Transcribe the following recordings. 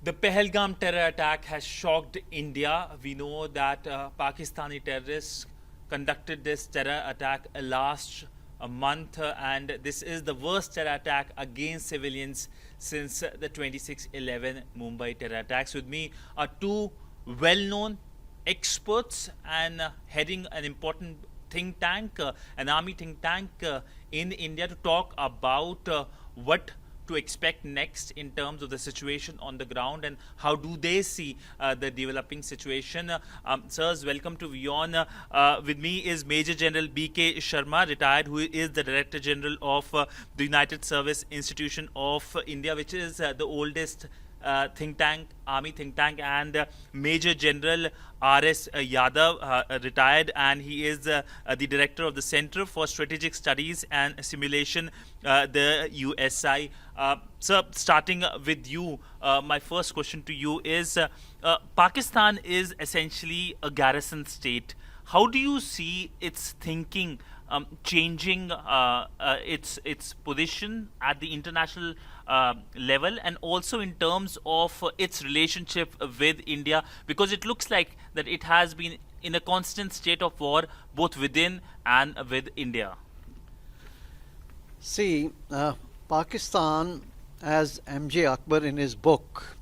The Pahalgam terror attack has shocked India. We know that Pakistani terrorists conducted this terror attack last month, and this is the worst terror attack against civilians since the 26/11 Mumbai terror attacks. With me are two well-known experts and heading an important think tank, an army think tank in India, to talk about what to expect next in terms of the situation on the ground and how do they see the developing situation. Sirs, welcome to WION. With me is Major General BK Sharma, retired, who is the Director General of the United Service Institution of India, which is the oldest think tank, army think tank, and Major General RS Yadav, retired, and he is the director of the Center for Strategic Studies and Simulation, the USI. Sir, starting with you, my first question to you is, Pakistan is essentially a garrison state. How do you see its thinking changing its position at the international level, and also in terms of its relationship with India, because it looks like that it has been in a constant state of war both within and with India? See, Pakistan, as M.J. Akbar in his book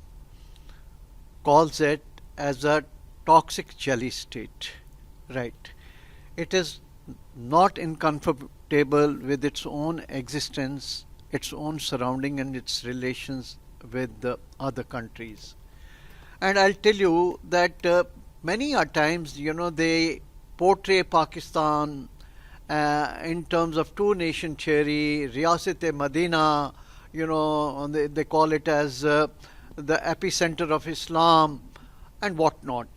calls it, as a toxic jelly state, right? It is not incomfortable with its own existence, its own surrounding, and its relations with the other countries. And I'll tell you that many a times, they portray Pakistan in terms of two-nation theory, Riyasat-e-Madina, they call it as the epicenter of Islam and whatnot.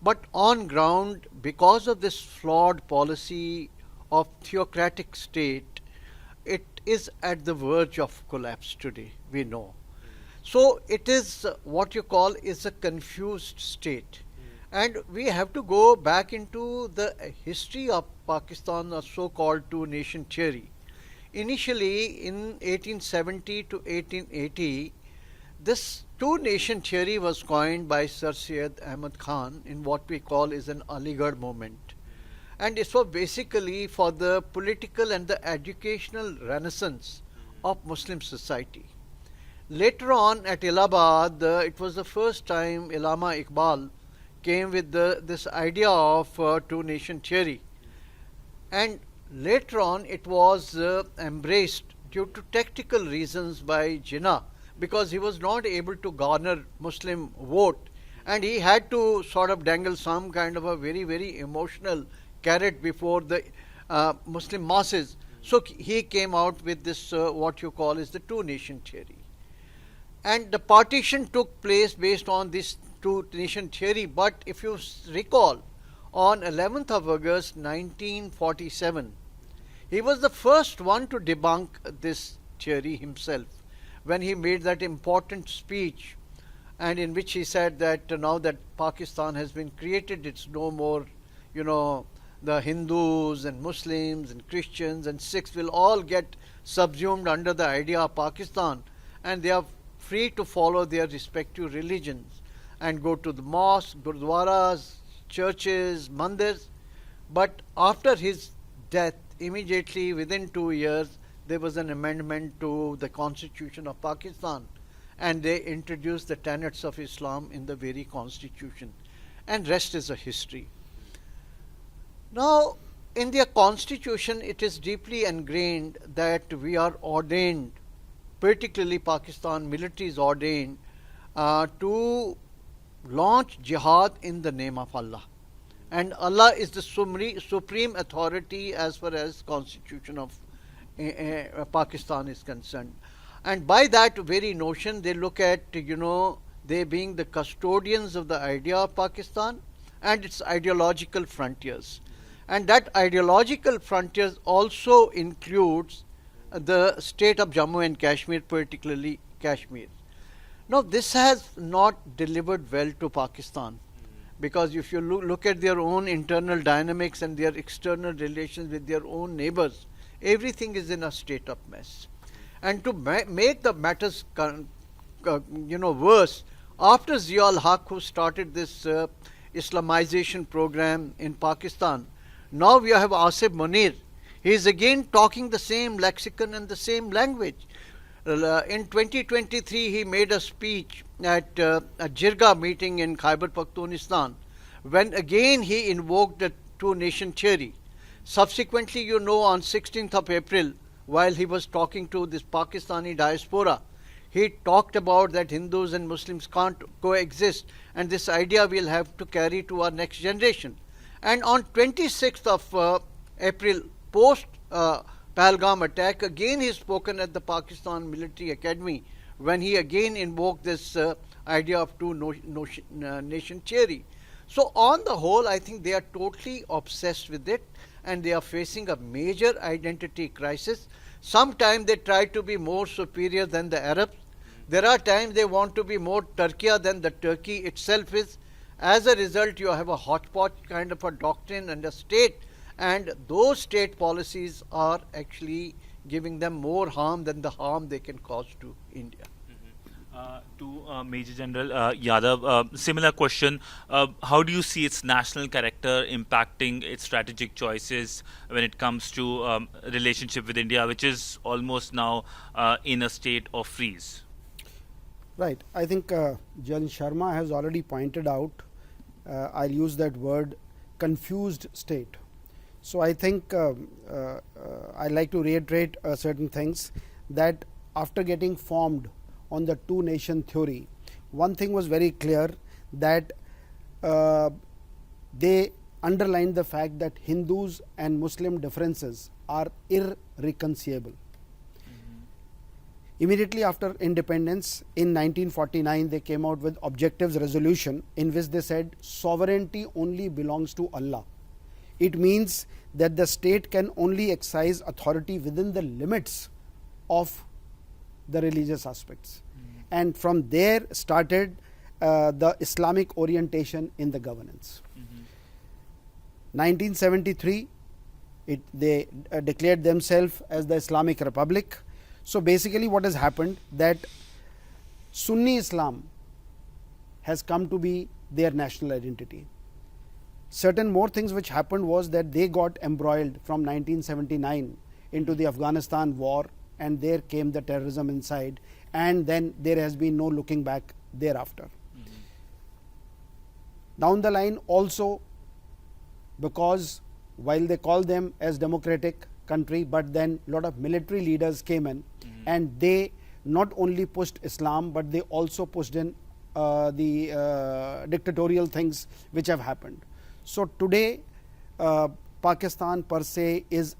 But on ground, because of this flawed policy of theocratic state, it is at the verge of collapse today, we know. So it is what you call is a confused state. And we have to go back into the history of Pakistan, a so-called two-nation theory. Initially, in 1870 to 1880, this two-nation theory was coined by Sir Syed Ahmad Khan in what we call is an Aligarh movement. And it was basically for the political and the educational renaissance of Muslim society. Later on at Allahabad, it was the first time Allama Iqbal came with this idea of two-nation theory. And later on it was embraced due to tactical reasons by Jinnah, because he was not able to garner Muslim vote, and he had to sort of dangle some kind of a very, very emotional carrot before the Muslim masses. So he came out with this what you call is the two-nation theory. And the partition took place based on this two-nation theory. But if you recall, on 11th of August 1947, he was the first one to debunk this theory himself, when he made that important speech, and in which he said that now that Pakistan has been created, it's no more, the Hindus and Muslims and Christians and Sikhs will all get subsumed under the idea of Pakistan, and they are free to follow their respective religions and go to the mosques, gurdwaras, churches, mandirs. But after his death, immediately within 2 years, there was an amendment to the Constitution of Pakistan, and they introduced the tenets of Islam in the very Constitution, and rest is a history. Now, in their Constitution, it is deeply ingrained that we are ordained, particularly Pakistan military is ordained to launch jihad in the name of Allah. And Allah is the supreme authority as far as Constitution of Pakistan is concerned. And by that very notion, they look at, they being the custodians of the idea of Pakistan and its ideological frontiers. And that ideological frontiers also includes the state of Jammu and Kashmir, particularly Kashmir. Now, this has not delivered well to Pakistan, because if you look at their own internal dynamics and their external relations with their own neighbors, everything is in a state of mess. And to make the matters worse, After Zia-ul-Haq, who started this Islamization program in Pakistan, now we have Asim Munir. He is again talking the same lexicon and the same language. In 2023, he made a speech at a Jirga meeting in Khyber Pakhtunkhwa, when again he invoked the two-nation theory. Subsequently, you know, on 16th of April, while he was talking to this Pakistani diaspora, he talked about that Hindus and Muslims can't coexist, and this idea we'll have to carry to our next generation. And on 26th of April, post Pahalgam attack, again he spoken at the Pakistan Military Academy, when he again invoked this idea of two-nation theory. So on the whole, I think they are totally obsessed with it, and they are facing a major identity crisis. Sometimes they try to be more superior than the Arabs. There are times they want to be more Turkiya than the Turkey itself is. As a result, you have a hodgepodge kind of a doctrine and a state, and those state policies are actually giving them more harm than the harm they can cause to India. To Major General Yadav, similar question. How do you see its national character impacting its strategic choices when it comes to relationship with India, which is almost now in a state of freeze? Right. I think General Sharma has already pointed out, I'll use that word, confused state. So I think I'd like to reiterate certain things, that after getting formed on the two-nation theory, one thing was very clear, that they underlined the fact that Hindus and Muslim differences are irreconcilable. Immediately after independence in 1949, they came out with Objectives Resolution, in which they said sovereignty only belongs to Allah. It means that the state can only exercise authority within the limits of the religious aspects. And from there started the Islamic orientation in the governance. 1973, they declared themselves as the Islamic Republic. So basically what has happened, that Sunni Islam has come to be their national identity. Certain more things which happened was that they got embroiled from 1979 into the Afghanistan war, and there came the terrorism inside, and then there has been no looking back thereafter. Down the line also, because while they call them as democratic country, but then a lot of military leaders came in, and they not only pushed Islam, but they also pushed in the dictatorial things which have happened. So today Pakistan per se is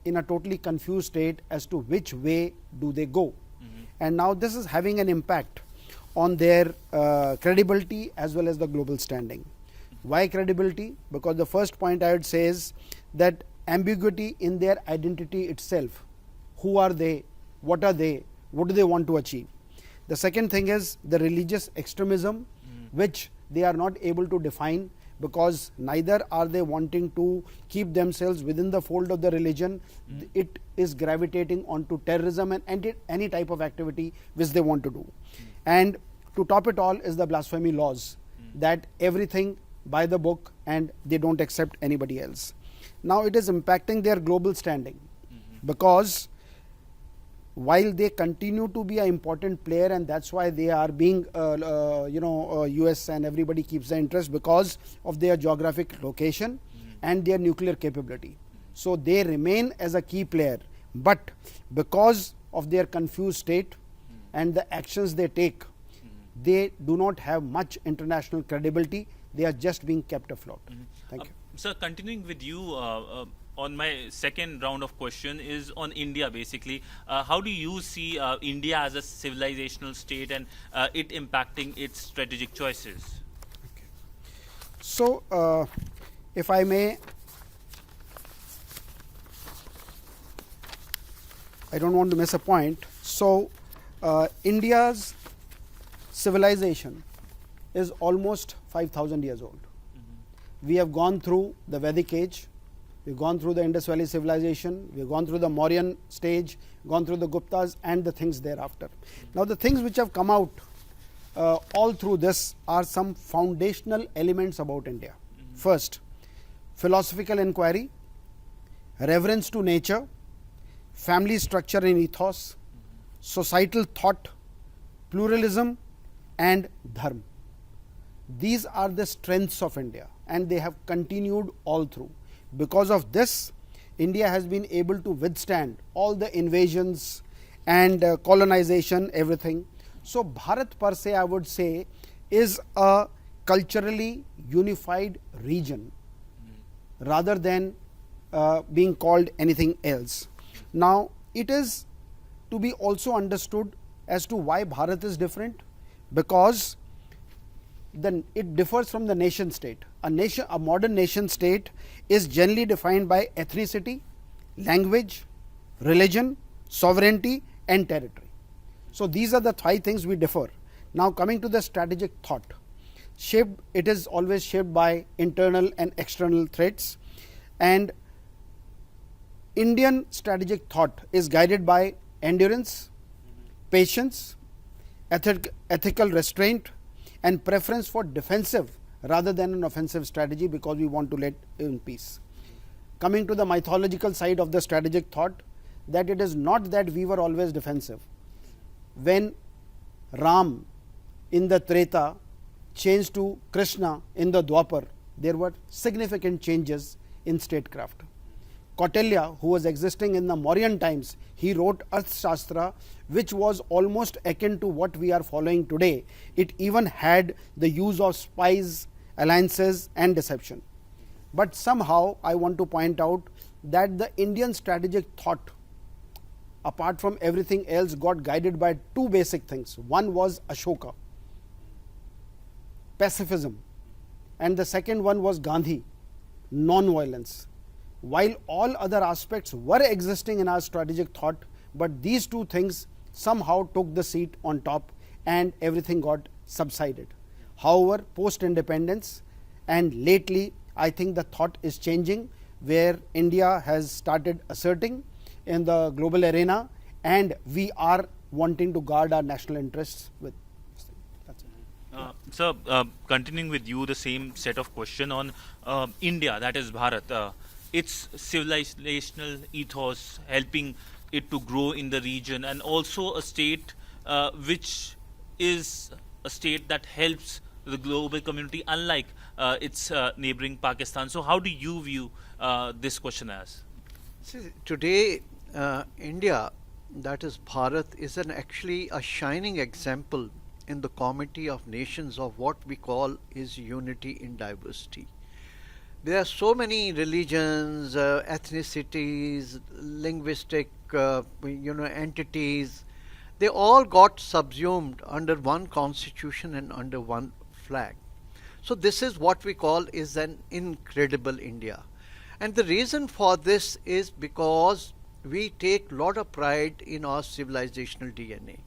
in a totally confused state as to which way do they go. And now this is having an impact on their credibility as well as the global standing. Why credibility? Because the first point I would say is that ambiguity in their identity itself. Who are they? What are they? What do they want to achieve? The second thing is the religious extremism, which they are not able to define, because neither are they wanting to keep themselves within the fold of the religion. It is gravitating onto terrorism and any type of activity which they want to do. And to top it all is the blasphemy laws, that everything by the book, and they don't accept anybody else. Now it is impacting their global standing, because while they continue to be an important player, and that's why they are being US and everybody keeps the interest because of their geographic location and their nuclear capability. So they remain as a key player, but because of their confused state and the actions they take, they do not have much international credibility. They are just being kept afloat. Thank you. Sir, continuing with you, on my second round of question is on India basically. How do you see India as a civilizational state and it impacting its strategic choices? Okay. So, if I may, I don't want to miss a point. So, India's civilization is almost 5,000 years old. We have gone through the Vedic age, we've gone through the Indus Valley civilization, we've gone through the Mauryan stage, gone through the Guptas and the things thereafter. Now the things which have come out all through this are some foundational elements about India. First, philosophical inquiry, reverence to nature, family structure and ethos, societal thought, pluralism and dharma. These are the strengths of India and they have continued all through. Because of this, India has been able to withstand all the invasions and colonization, everything. So Bharat per se, I would say, is a culturally unified region rather than being called anything else. Now, it is to be also understood as to why Bharat is different, because it differs from the nation state. A modern nation state is generally defined by ethnicity, language, religion, sovereignty and territory. So these are the 5 things we differ. Now coming to the strategic thought, it is always shaped by internal and external threats, and Indian strategic thought is guided by endurance, patience, ethical restraint and preference for defensive rather than an offensive strategy, because we want to live in peace. Coming to the mythological side of the strategic thought, that it is not that we were always defensive. When Ram in the Treta changed to Krishna in the Dwapar, there were significant changes in statecraft. Kautilya, who was existing in the Mauryan times, he wrote Arthashastra, which was almost akin to what we are following today. It even had the use of spies, alliances and deception. But somehow I want to point out that the Indian strategic thought, apart from everything else, got guided by 2 basic things. One was Ashoka, pacifism, and the second one was Gandhi, non-violence. While all other aspects were existing in our strategic thought, but these 2 things somehow took the seat on top and everything got subsided. However, post-independence and lately, I think the thought is changing, where India has started asserting in the global arena and we are wanting to guard our national interests with. That's it. Sir, continuing with you, the same set of question on India, that is Bharat, its civilizational ethos helping it to grow in the region, and also a state which is a state that helps the global community, unlike its neighboring Pakistan. So how do you view this question as? See, today India, that is Bharat, is actually a shining example in the comity of nations of what we call is unity in diversity. There are so many religions, ethnicities, linguistic entities. They all got subsumed under one constitution and under one flag. So this is what we call is an incredible India. And the reason for this is because we take a lot of pride in our civilizational DNA.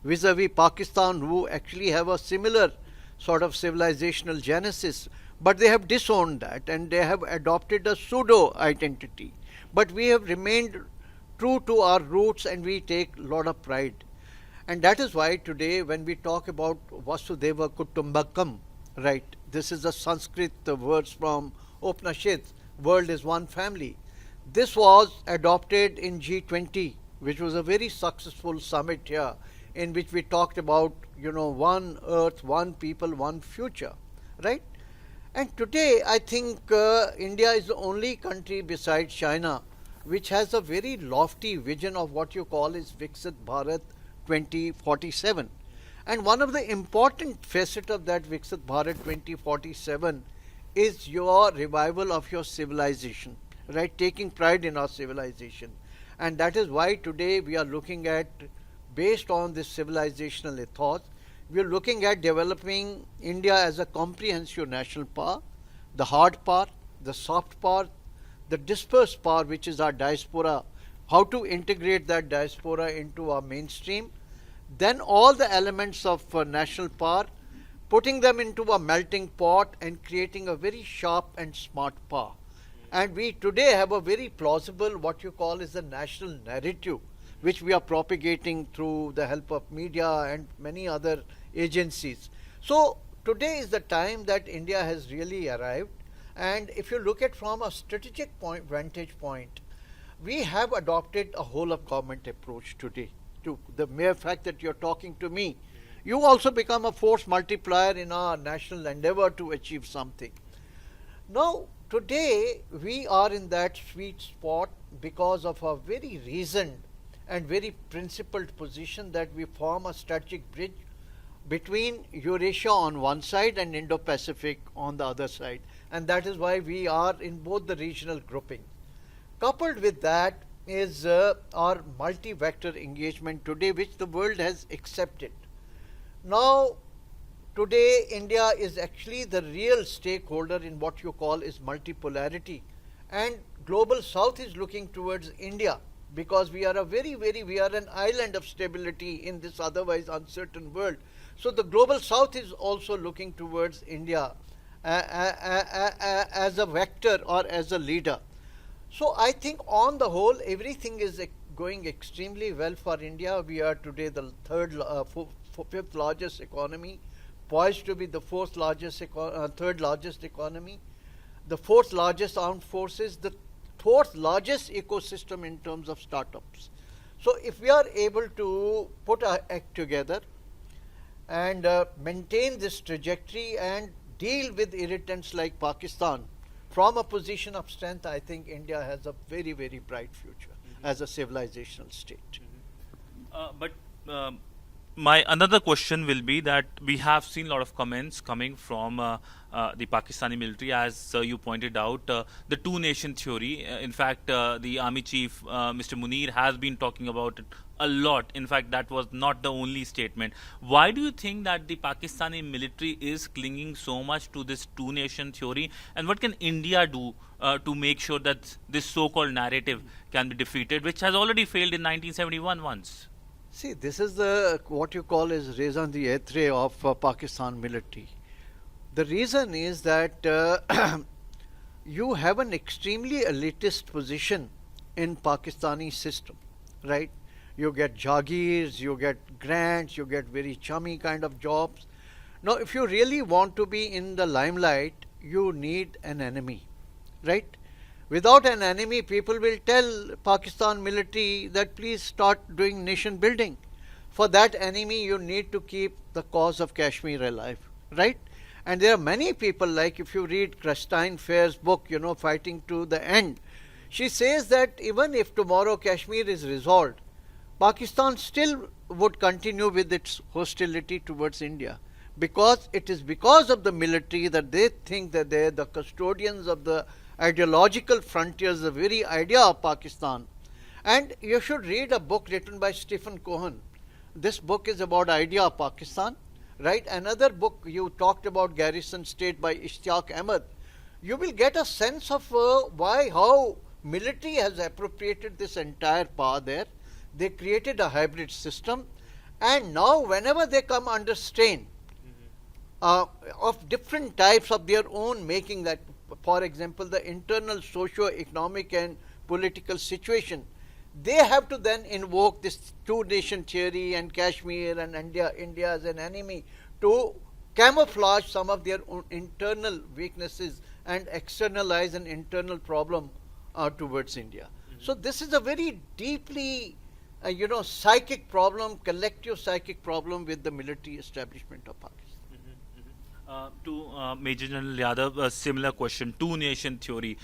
Vis-a-vis Pakistan, who actually have a similar sort of civilizational genesis, but they have disowned that and they have adopted a pseudo identity. But we have remained true to our roots and we take a lot of pride. And that is why today when we talk about Vasudeva Kutumbakam, right, this is a Sanskrit words from Upanishad, world is one family. This was adopted in G20, which was a very successful summit here, in which we talked about, one earth, one people, one future, right? And today I think India is the only country besides China which has a very lofty vision of what you call is Viksit Bharat 2047. And one of the important facets of that Viksit Bharat 2047 is your revival of your civilization, right? Taking pride in our civilization. And that is why today we are looking at, based on this civilizational ethos, we are looking at developing India as a comprehensive national power, the hard power, the soft power, the dispersed power, which is our diaspora, how to integrate that diaspora into our mainstream, then all the elements of national power, putting them into a melting pot and creating a very sharp and smart power. And we today have a very plausible, what you call is a national narrative, which we are propagating through the help of media and many other agencies. So today is the time that India has really arrived, and if you look at from a strategic vantage point, we have adopted a whole of government approach today. To the mere fact that you're talking to me, you also become a force multiplier in our national endeavor to achieve something. Now, today we are in that sweet spot because of a very reasoned and very principled position that we form a strategic bridge between Eurasia on one side and Indo-Pacific on the other side, and that is why we are in both the regional grouping. Coupled with that is our multi-vector engagement today, which the world has accepted. Now, today India is actually the real stakeholder in what you call is multipolarity, and global south is looking towards India because we are we are an island of stability in this otherwise uncertain world. So the global south is also looking towards India as a vector or as a leader. So I think on the whole everything is going extremely well for India. We are today the fifth largest economy, poised to be the third largest economy, the fourth largest armed forces, the fourth largest ecosystem in terms of startups. So if we are able to put our act together and maintain this trajectory and deal with irritants like Pakistan from a position of strength, I think India has a very, very bright future as a civilizational state. But my another question will be that we have seen a lot of comments coming from the Pakistani military, as you pointed out, the two-nation theory. In fact, the army chief, Mr. Munir, has been talking about it a lot. In fact, that was not the only statement. Why do you think that the Pakistani military is clinging so much to this two-nation theory, and what can India do to make sure that this so-called narrative can be defeated, which has already failed in 1971 once? See, this is the what you call is raison d'etre of Pakistan military. The reason is that you have an extremely elitist position in Pakistani system, right? You get jagirs, you get grants, you get very chummy kind of jobs. Now, if you really want to be in the limelight, you need an enemy, right? Without an enemy, people will tell Pakistan military that please start doing nation building. For that enemy, you need to keep the cause of Kashmir alive, right? And there are many people, like if you read Christine Fair's book, you know, Fighting to the End, she says that even if tomorrow Kashmir is resolved, Pakistan still would continue with its hostility towards India, because it is because of the military that they think that they are the custodians of the ideological frontiers, the very idea of Pakistan. And you should read a book written by Stephen Cohen. This book is about idea of Pakistan, right? Another book you talked about, Garrison State, by Ishtiaq Ahmed. You will get a sense of how military has appropriated this entire power there. They created a hybrid system, and now whenever they come under strain of different types of their own making, that for example the internal socio-economic and political situation, they have to then invoke this two-nation theory and Kashmir and India as an enemy to camouflage some of their own internal weaknesses and externalize an internal problem towards India. So this is a very deeply psychic problem, collective psychic problem with the military establishment of Pakistan. To Major General Yadav, a similar question, two-nation theory.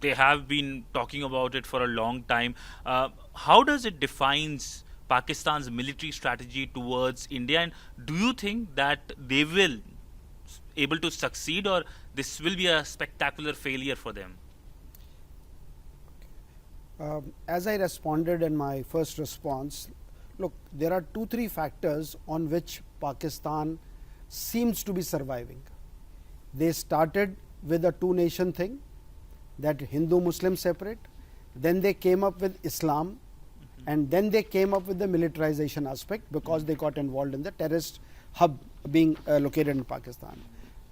They have been talking about it for a long time. How does it defines Pakistan's military strategy towards India, and do you think that they will able to succeed, or this will be a spectacular failure for them? As I responded in my first response, look, there are 2-3 factors on which Pakistan seems to be surviving. They started with a two-nation thing, that Hindu-Muslim separate, then they came up with Islam, and then they came up with the militarization aspect because they got involved in the terrorist hub being located in Pakistan.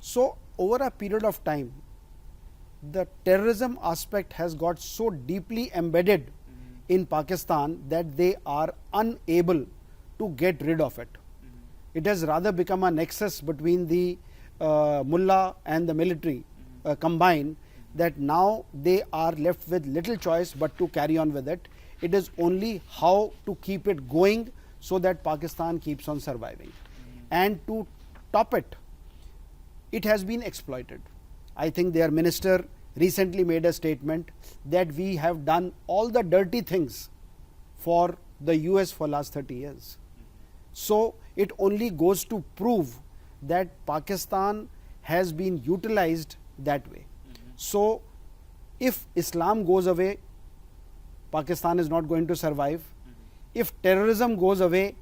So over a period of time, the terrorism aspect has got so deeply embedded in Pakistan that they are unable to get rid of it. It has rather become a nexus between the mullah and the military combined, that now they are left with little choice but to carry on with it. It is only how to keep it going so that Pakistan keeps on surviving. And to top it, it has been exploited. I think their minister recently made a statement that we have done all the dirty things for the US for last 30 years. So it only goes to prove that Pakistan has been utilized that way. So if Islam goes away, Pakistan is not going to survive. If terrorism goes away,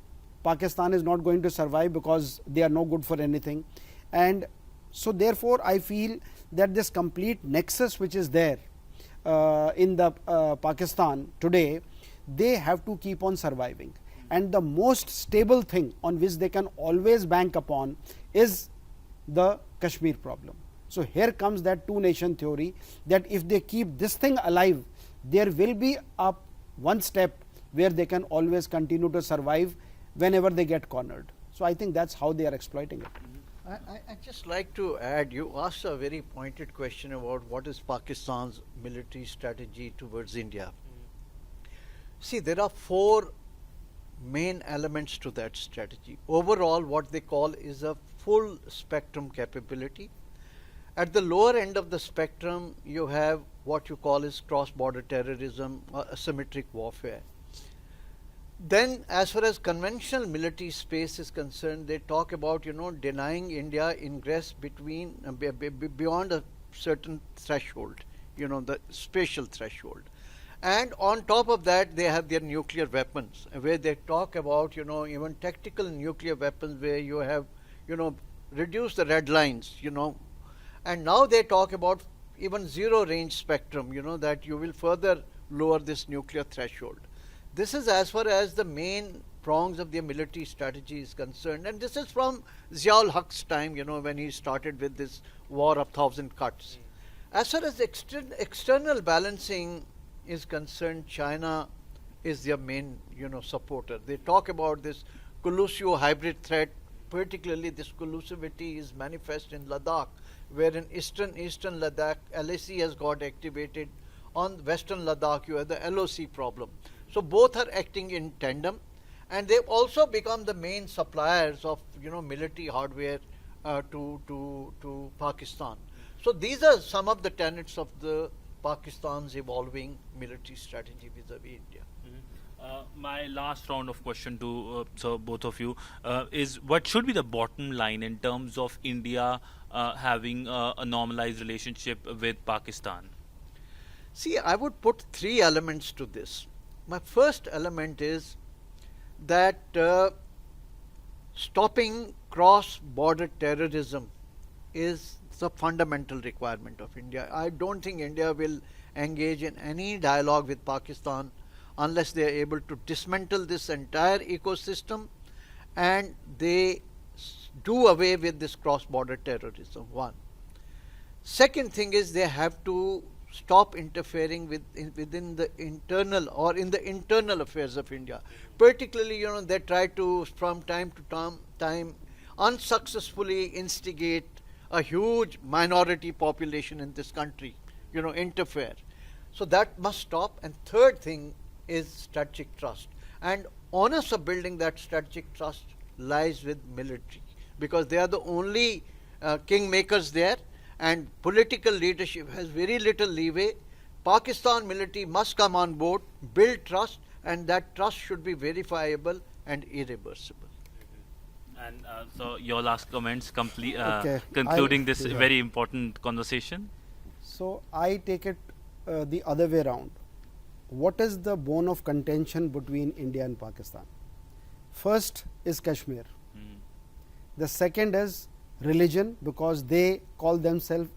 Pakistan is not going to survive because they are no good for anything. And so therefore I feel that this complete nexus which is there in the Pakistan today, they have to keep on surviving. And the most stable thing on which they can always bank upon is the Kashmir problem. So here comes that two nation theory, that if they keep this thing alive, there will be one step where they can always continue to survive whenever they get cornered. So I think that's how they are exploiting it. I'd just like to add, you asked a very pointed question about what is Pakistan's military strategy towards India. See, there are four main elements to that strategy. Overall, what they call is a full spectrum capability. At the lower end of the spectrum, you have what you call is cross-border terrorism or asymmetric warfare. Then, as far as conventional military space is concerned, they talk about, denying India ingress between beyond a certain threshold, the spatial threshold. And on top of that, they have their nuclear weapons, where they talk about, even tactical nuclear weapons, where you have, reduced the red lines, and now they talk about even zero range spectrum, that you will further lower this nuclear threshold. This is as far as the main prongs of their military strategy is concerned, and this is from Ziaul Haq's time, when he started with this war of 1,000 cuts. As far as external balancing is concerned, China is their main, supporter. They talk about this collusive hybrid threat. Particularly, this collusivity is manifest in Ladakh, where in eastern Ladakh, LAC has got activated. On western Ladakh, you have the LOC problem. So both are acting in tandem, and they've also become the main suppliers of military hardware to Pakistan. So these are some of the tenets of the Pakistan's evolving military strategy vis-a-vis India. My last round of question to both of you is, what should be the bottom line in terms of India having a normalized relationship with Pakistan? See, I would put three elements to this. My first element is that stopping cross-border terrorism is the fundamental requirement of India. I don't think India will engage in any dialogue with Pakistan unless they are able to dismantle this entire ecosystem and they do away with this cross-border terrorism. One. Second thing is, they have to stop interfering within the internal or in the internal affairs of India. Particularly, they try to, from time to time, unsuccessfully instigate a huge minority population in this country, interfere. So that must stop. And third thing is strategic trust. And onus of building that strategic trust lies with military, because they are the only kingmakers there, and political leadership has very little leeway. Pakistan military must come on board, build trust, and that trust should be verifiable and irreversible. And so your last comments, Okay. concluding this very important conversation. So I take it the other way around. What is the bone of contention between India and Pakistan? First is Kashmir. The second is religion, because they call themselves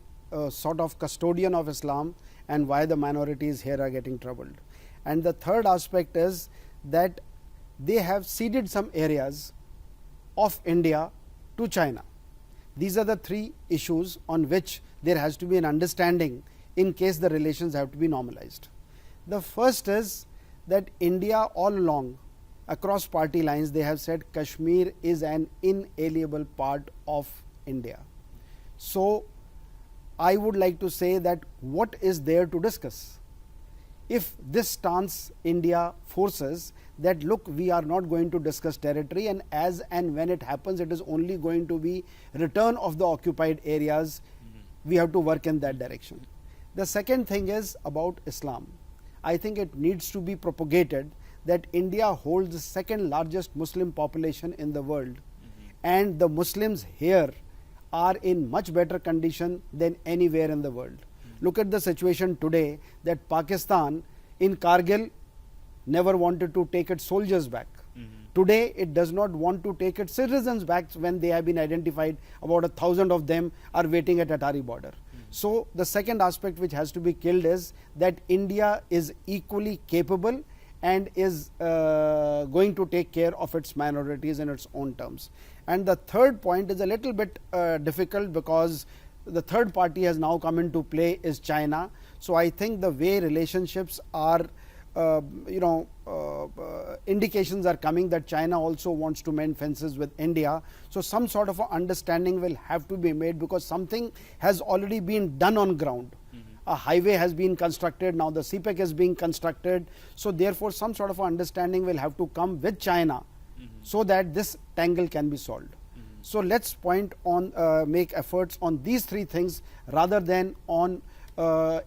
sort of custodian of Islam, and why the minorities here are getting troubled. And the third aspect is that they have ceded some areas of India to China. These are the three issues on which there has to be an understanding in case the relations have to be normalized. The first is that India all along across party lines, they have said Kashmir is an inalienable part of India. So I would like to say that what is there to discuss? If this stance India forces that look, we are not going to discuss territory, and as and when it happens, it is only going to be return of the occupied areas, we have to work in that direction. The second thing is about Islam. I think it needs to be propagated that India holds the second largest Muslim population in the world, and the Muslims here are in much better condition than anywhere in the world. Look at the situation today that Pakistan in Kargil never wanted to take its soldiers back. Today it does not want to take its citizens back when they have been identified. About 1,000 of them are waiting at Atari border. So the second aspect which has to be killed is that India is equally capable and is going to take care of its minorities in its own terms. And the third point is a little bit difficult because the third party has now come into play is China. So I think the way relationships are, indications are coming that China also wants to mend fences with India. So some sort of a understanding will have to be made because something has already been done on ground. A highway has been constructed, now the CPEC is being constructed. So therefore some sort of a understanding will have to come with China so that this tangle can be solved. So let's point on, make efforts on these three things rather than on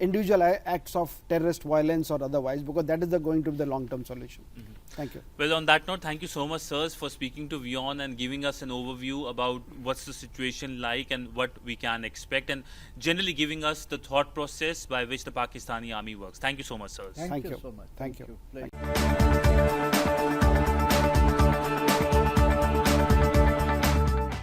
individual acts of terrorist violence or otherwise, because that is going to be the long-term solution. Thank you. Well, on that note, thank you so much, sirs, for speaking to WION and giving us an overview about what's the situation like and what we can expect, and generally giving us the thought process by which the Pakistani army works. Thank you so much, sirs. Thank you you so much. Thank you. Thank you.